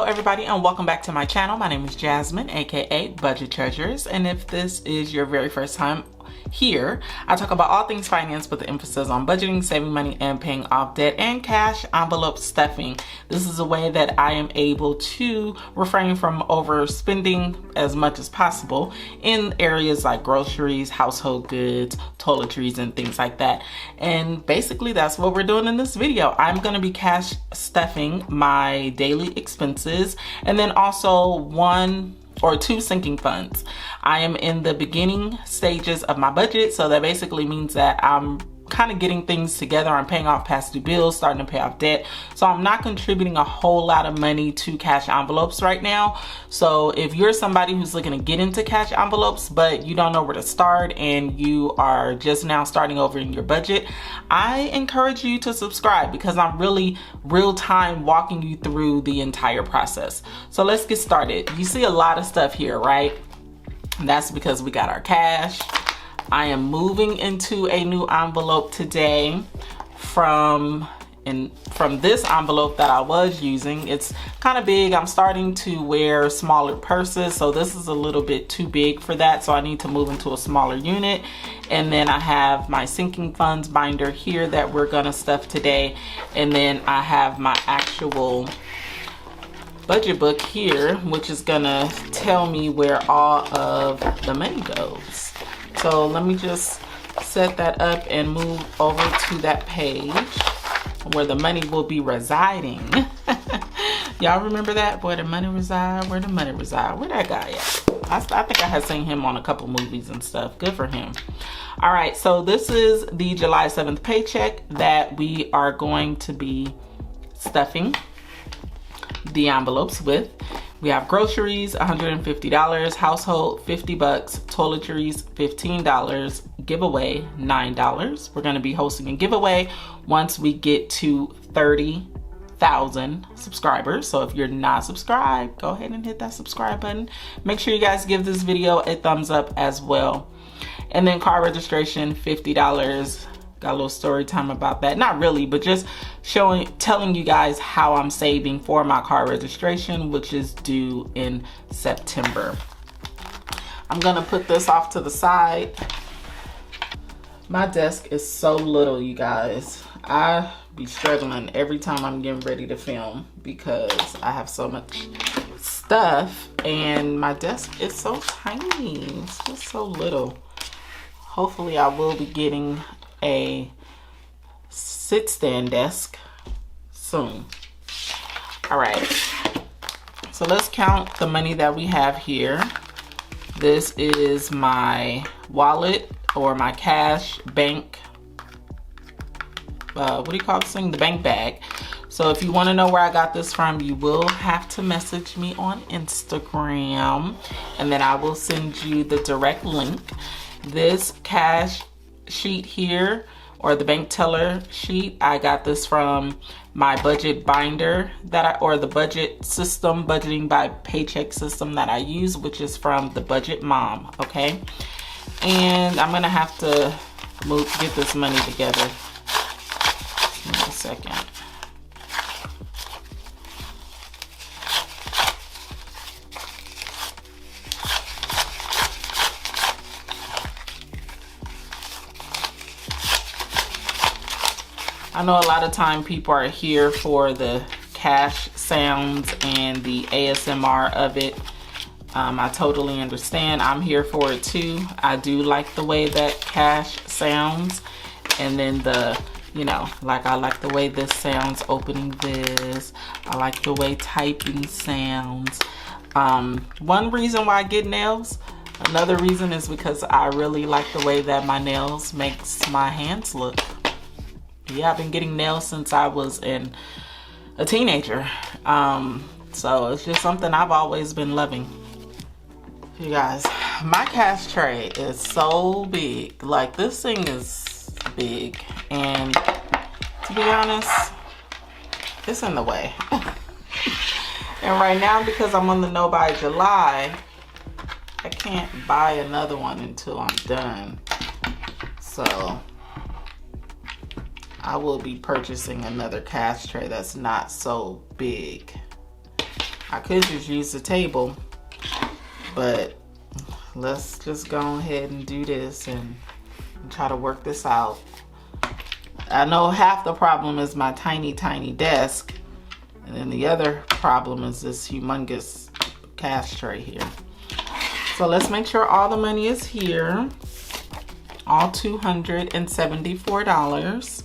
everybody, and welcome back to my channel. My name is Jasmine, aka Budget Treasures, and if this is your very first time here, I talk about all things finance with the emphasis on budgeting, saving money, and paying off debt and cash envelope stuffing. This is a way that I am able to refrain from overspending as much as possible in areas like groceries, household goods, toiletries, and things like that. And basically that's what we're doing in this video. I'm going to be cash stuffing my daily expenses and then also one or two sinking funds. I am in the beginning stages of my budget, so that basically means that I'm kind of getting things together. I'm paying off past due bills, starting to pay off debt. So I'm not contributing a whole lot of money to cash envelopes right now. So if you're somebody who's looking to get into cash envelopes, but you don't know where to start and you are just now starting over in your budget, I encourage you to subscribe because I'm really real time walking you through the entire process. So let's get started. You see a lot of stuff here, right? And that's because we got our cash. I am moving into a new envelope today from this envelope that I was using. It's kind of big. I'm starting to wear smaller purses, so this is a little bit too big for that, so I need to move into a smaller unit. And then I have my sinking funds binder here that we're gonna stuff today, and then I have my actual budget book here, which is gonna tell me where all of the money goes. So let me just set that up and move over to that page where the money will be residing. Y'all remember that? Where the money reside, where the money reside. Where that guy at? I think I had seen him on a couple movies and stuff. Good for him. All right, so this is the July 7th paycheck that we are going to be stuffing the envelopes with. We have groceries, $150, household, $50, toiletries, $15, giveaway, $9. We're gonna be hosting a giveaway once we get to 30,000 subscribers. So if you're not subscribed, go ahead and hit that subscribe button. Make sure you guys give this video a thumbs up as well. And then car registration, $50. Got a little story time about that. Not really, but just telling you guys how I'm saving for my car registration, which is due in September. I'm gonna put this off to the side. My desk is so little, you guys. I be struggling every time I'm getting ready to film because I have so much stuff and my desk is so tiny. It's just so little. Hopefully I will be getting a sit-stand desk soon. All right, so let's count the money that we have here. This is my wallet or my cash bank, what do you call this thing? The bank bag. So if you want to know where I got this from, you will have to message me on Instagram and then I will send you the direct link. This cash sheet here, or the bank teller sheet, I got this from my budget binder or the budget system, budgeting by Paycheck system that I use, which is from the Budget Mom, okay? And I'm gonna have to get this money together. Give me a second. I know a lot of time people are here for the cash sounds and the ASMR of it. I totally understand. I'm here for it too. I do like the way that cash sounds. And then I like the way this sounds opening this. I like the way typing sounds. One reason why I get nails, another reason is because I really like the way that my nails makes my hands look. Yeah, I've been getting nails since I was a teenager. So it's just something I've always been loving. You guys, my cash tray is so big. Like, this thing is big. And to be honest, it's in the way. And right now, because I'm on the no buy July, I can't buy another one until I'm done. So I will be purchasing another cash tray that's not so big. I could just use the table, but let's just go ahead and do this and try to work this out. I know half the problem is my tiny desk, and then the other problem is this humongous cash tray here. So let's make sure all the money is here, all $274.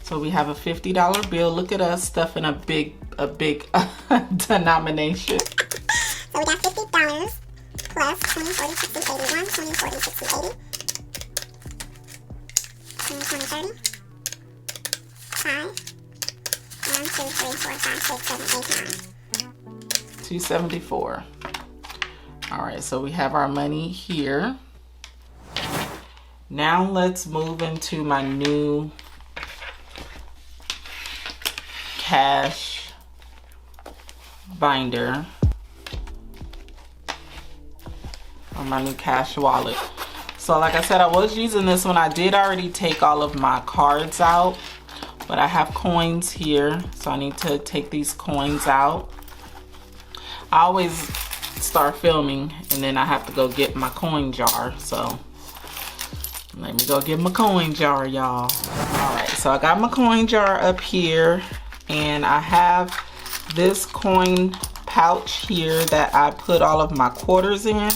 So we have a $50 bill. Look at us stuffing a big denomination. So we got $50 plus 20, 40, 60, 80, 1, 20, 40, 60, 80. 20, 30. 5. 1, 2, 3, 4, 5, 6, 7, 8, 9. 274. All right, so we have our money here. Now let's move into my new cash binder, or my new cash wallet. So like I said, I was using this one. I did already take all of my cards out, but I have coins here, so I need to take these coins out. I always start filming and then I have to go get my coin jar, so let me go get my coin jar, y'all. All right, so I got my coin jar up here, and I have this coin pouch here that I put all of my quarters in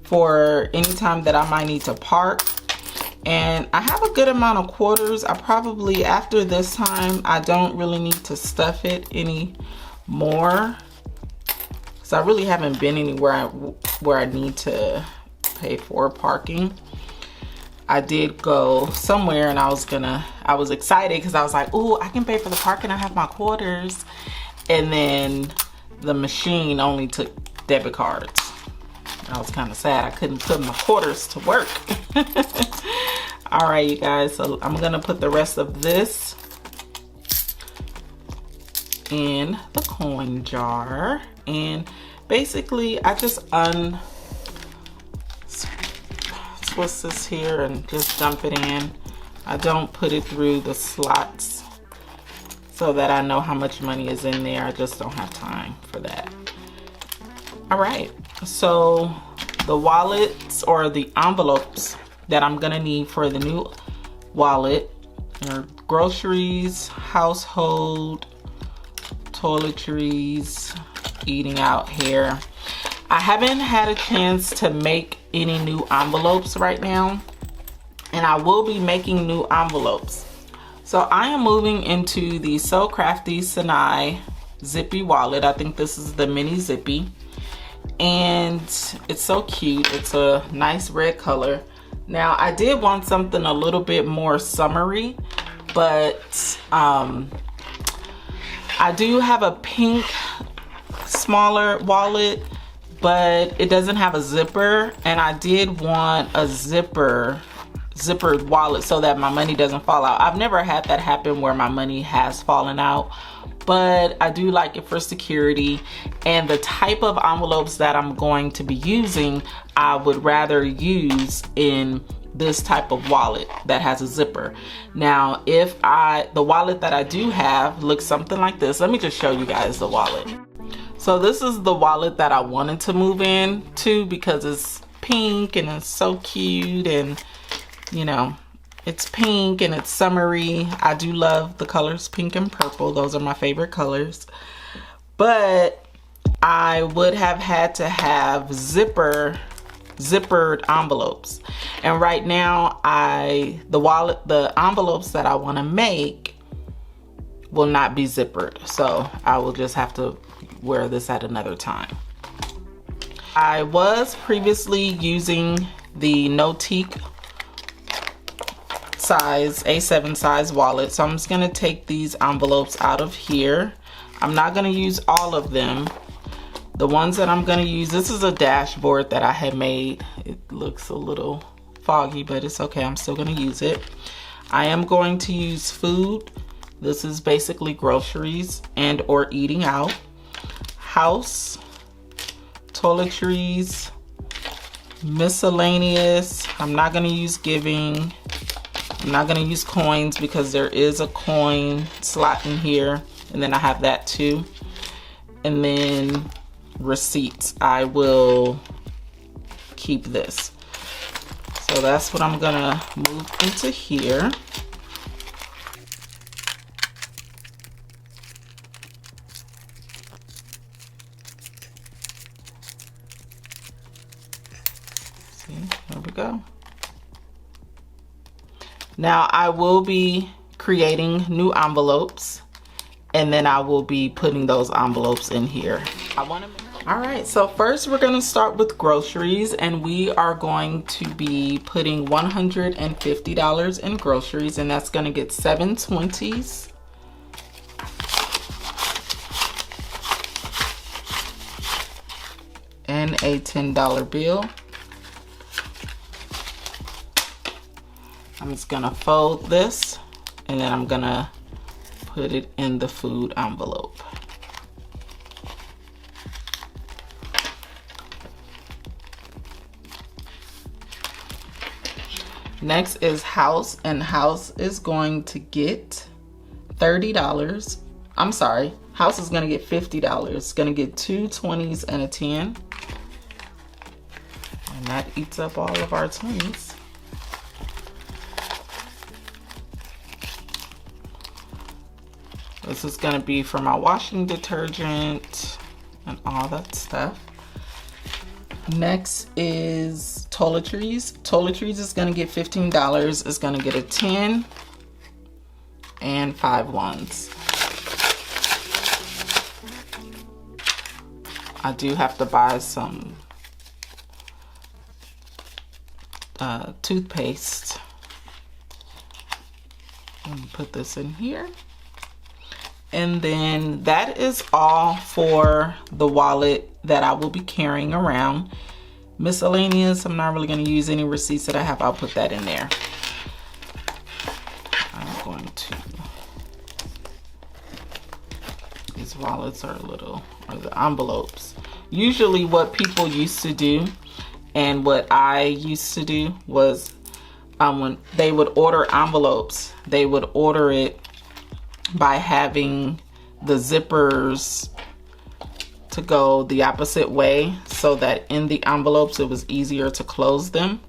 for any time that I might need to park. And I have a good amount of quarters. I probably, after this time, I don't really need to stuff it anymore, because I really haven't been anywhere where I need to pay for parking. I did go somewhere and I was excited because I was like, ooh, I can pay for the parking, I have my quarters. And then the machine only took debit cards. I was kind of sad I couldn't put my quarters to work. All right, you guys, so I'm gonna put the rest of this in the coin jar. And basically I just twist this here and just dump it in. I don't put it through the slots so that I know how much money is in there. I just don't have time for that. All right, so the wallets or the envelopes that I'm gonna need for the new wallet are groceries, household, toiletries, eating out, hair. I haven't had a chance to make any new envelopes right now, and I will be making new envelopes. So I am moving into the So Crafty Sinai Zippy wallet. I think this is the mini zippy, and it's so cute. It's a nice red color. Now I did want something a little bit more summery, but I do have a pink smaller wallet, but it doesn't have a zipper, and I did want a zippered wallet so that my money doesn't fall out. I've never had that happen where my money has fallen out, but I do like it for security. And the type of envelopes that I'm going to be using, I would rather use in this type of wallet that has a zipper. Now, the wallet that I do have looks something like this. Let me just show you guys the wallet. So this is the wallet that I wanted to move into because it's pink and it's so cute, and you know, it's pink and it's summery. I do love the colors pink and purple. Those are my favorite colors. But I would have had to have zippered envelopes. And right now the envelopes that I want to make will not be zippered. So I will just have to wear this at another time. I was previously using the Notique size, A7 size wallet. So I'm just gonna take these envelopes out of here. I'm not gonna use all of them. The ones that I'm gonna use, this is a dashboard that I had made. It looks a little foggy, but it's okay, I'm still gonna use it. I am going to use food. This is basically groceries and or eating out. House, toiletries, miscellaneous. I'm not gonna use giving. I'm not gonna use coins because there is a coin slot in here, and then I have that too. and then receipts. I will keep this. So that's what I'm gonna move into here. See, there we go. Now I will be creating new envelopes, and then I will be putting those envelopes in here. All right, so first we're gonna start with groceries, and we are going to be putting $150 in groceries, and that's gonna get 7 20s. And a $10 bill. I'm just gonna fold this, and then I'm gonna put it in the food envelope. Next is house, and house is going to get $30. I'm sorry, house is gonna get $50. It's gonna get 2 20s and a 10. And that eats up all of our 20s. This is gonna be for my washing detergent and all that stuff. Next is toiletries. Toiletries is gonna get $15. It's gonna get a 10 and 5 ones. I do have to buy some toothpaste. Let me put this in here. And then that is all for the wallet that I will be carrying around. Miscellaneous, I'm not really going to use any receipts that I have. I'll put that in there. I'm going to, these wallets are little, or the envelopes. Usually what people used to do and what I used to do was when they would order envelopes, they would order it by having the zippers to go the opposite way, so that in the envelopes it was easier to close them.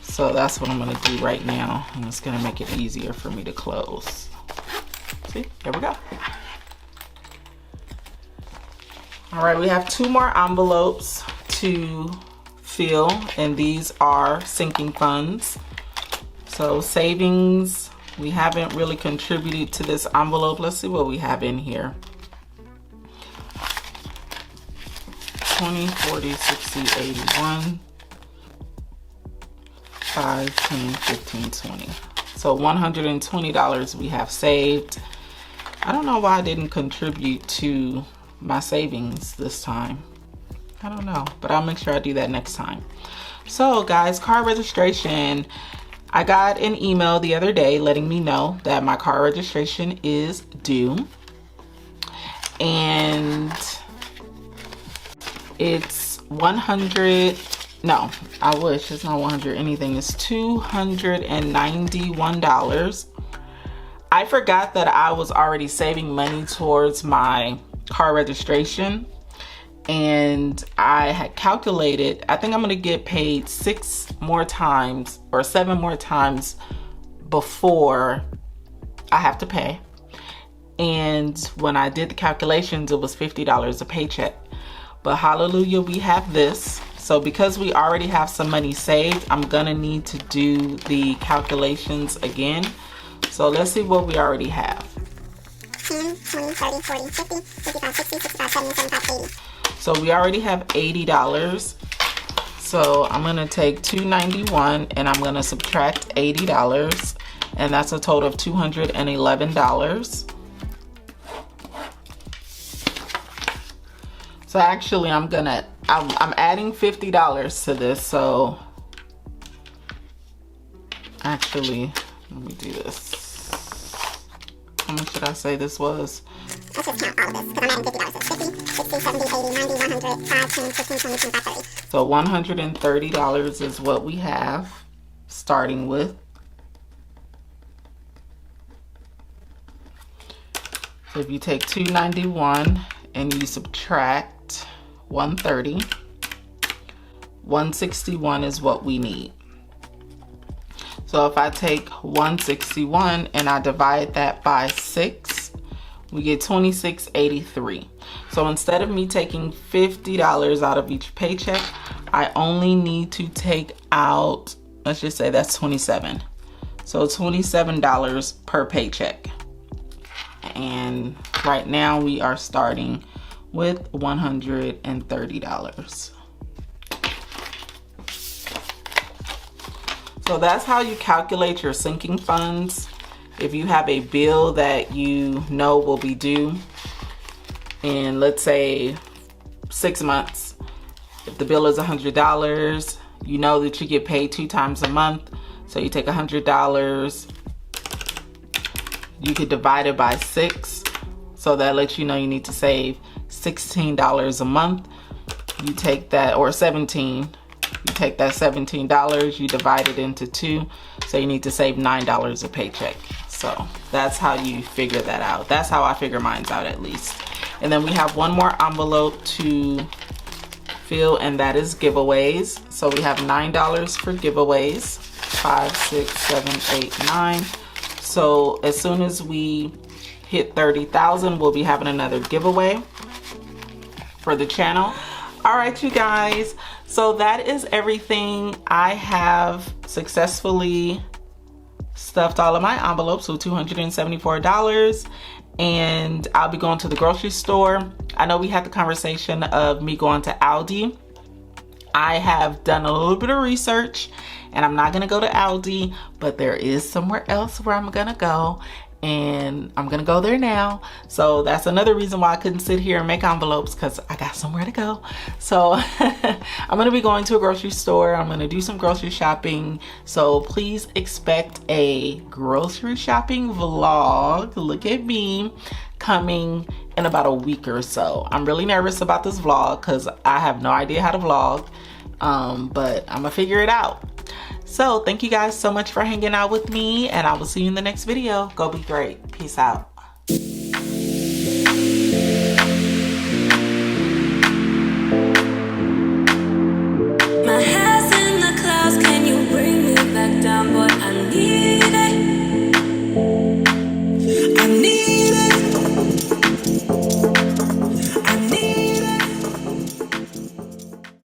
So that's what I'm gonna do right now, and it's gonna make it easier for me to close. See, there we go. All right, we have 2 more envelopes to fill, and these are sinking funds. So savings, we haven't really contributed to this envelope. Let's see what we have in here. 20, 40, 60, 81, 5, 10, 15, 20. So $120 we have saved. I don't know why I didn't contribute to my savings this time. I don't know, but I'll make sure I do that next time. So guys, car registration. I got an email the other day letting me know that my car registration is due. And it's 100, no, I wish it's not 100 anything. It's $291. I forgot that I was already saving money towards my car registration. And I had calculated, I think I'm gonna get paid 6 more times or 7 more times before I have to pay. And when I did the calculations, it was $50 a paycheck. But hallelujah, we have this. So because we already have some money saved, I'm gonna need to do the calculations again. So let's see what we already have. 10, 20, 30, 40, 50, 55, 60, 65, 70, 75, 80. So we already have $80. So I'm gonna take $291 and I'm gonna subtract $80, and that's a total of $211. So actually I'm adding $50 to this. So actually, let me do this. How much did I say this was? Let's just count all of this, because I'm adding $50. So 50, 60, 70, 80, 90, 100, 5, 10, 15, 20, 25, 30. So $130 is what we have, starting with. So if you take $291 and you subtract 130. 161 is what we need. So if I take 161 and I divide that by 6, we get 26.83. So instead of me taking $50 out of each paycheck, I only need to take out, let's just say that's 27. So $27 per paycheck. And right now we are starting with $130. So that's how you calculate your sinking funds. If you have a bill that you know will be due in, let's say, 6 months, if the bill is $100, you know that you get paid 2 times a month. So you take $100, you could divide it by 6. So that lets you know you need to save $16 a month. You take that, or 17. You take that $17, you divide it into 2, so you need to save $9 a paycheck. So that's how you figure that out. That's how I figure mine's out, at least. And then we have one more envelope to fill, and that is giveaways. So we have $9 for giveaways. 5, 6, 7, 8, 9. So as soon as we hit 30,000, we'll be having another giveaway for the channel. All right, you guys, so that is everything. I have successfully stuffed all of my envelopes with $274, and I'll be going to the grocery store. I know we had the conversation of me going to Aldi. I have done a little bit of research, and I'm not gonna go to Aldi, but there is somewhere else where I'm gonna go, and I'm gonna go there now. So that's another reason why I couldn't sit here and make envelopes, because I got somewhere to go. So I'm gonna be going to a grocery store. I'm gonna do some grocery shopping. So please expect a grocery shopping vlog, look at me, coming in about a week or so. I'm really nervous about this vlog because I have no idea how to vlog, but I'm gonna figure it out. So thank you guys so much for hanging out with me, and I will see you in the next video. Go be great. Peace out.